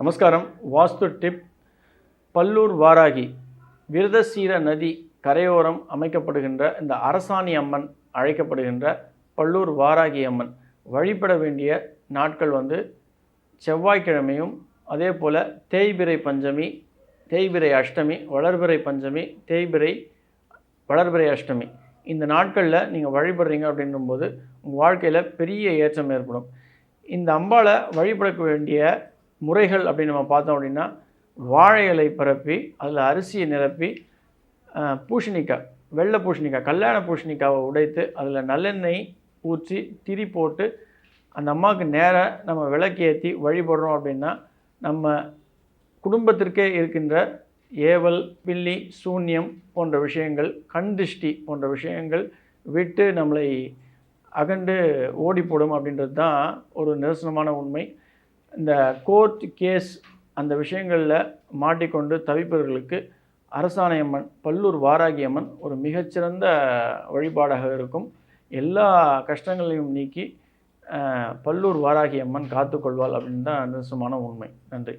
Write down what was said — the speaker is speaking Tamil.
நமஸ்காரம். வாஸ்து டிப். பல்லூர் வாராகி விருதசீர நதி கரையோரம் அமைக்கப்படுகின்ற இந்த அரசாணி அம்மன் அழைக்கப்படுகின்ற பல்லூர் வாராகி அம்மன் வழிபட வேண்டிய நாட்கள் செவ்வாய்க்கிழமையும், அதே போல் தேய்பிறை பஞ்சமி, தேய்பிறை அஷ்டமி, வளர்பிறை பஞ்சமி, தேய்பிறை வளர்பிறை அஷ்டமி. இந்த நாட்களில் நீங்கள் வழிபடுறீங்க அப்படின்னும்போது உங்கள் வாழ்க்கையில் பெரிய ஏற்றம் ஏற்படும். இந்த அம்பாளை வழிபட வேண்டிய முறைகள் அப்படின்னு நம்ம பார்த்தோம் அப்படின்னா, வாழை இலை பரப்பி அதில் அரிசியை நிரப்பி பூசணிக்காய், வெள்ளை பூசணிக்காய், கல்யாண பூசணிக்காவை உடைத்து அதில் நல்லெண்ணெய் ஊற்றி திரி போட்டு அந்த அம்மாவுக்கு நேராக நம்ம விளக்கேற்றி வழிபடுறோம் அப்படின்னா, நம்ம குடும்பத்திற்கே இருக்கின்ற ஏவல், பில்லி, சூன்யம் போன்ற விஷயங்கள், கண் திருஷ்டி போன்ற விஷயங்கள் விட்டு நம்மளை அகண்டு ஓடி போடும் அப்படின்றது தான் ஒரு நிதர்சனமான உண்மை. இந்த கோர்ட் கேஸ் அந்த விஷயங்களில் மாட்டிக்கொண்டு தவிப்பவர்களுக்கு அரசாணை அம்மன், பல்லூர் வாராகி அம்மன் ஒரு மிகச்சிறந்த வழிபாடாக இருக்கும். எல்லா கஷ்டங்களையும் நீக்கி பல்லூர் வாராகி அம்மன் காத்துக்கொள்வாள் அப்படின்னு தான் நிதர்சனமான உண்மை. நன்றி.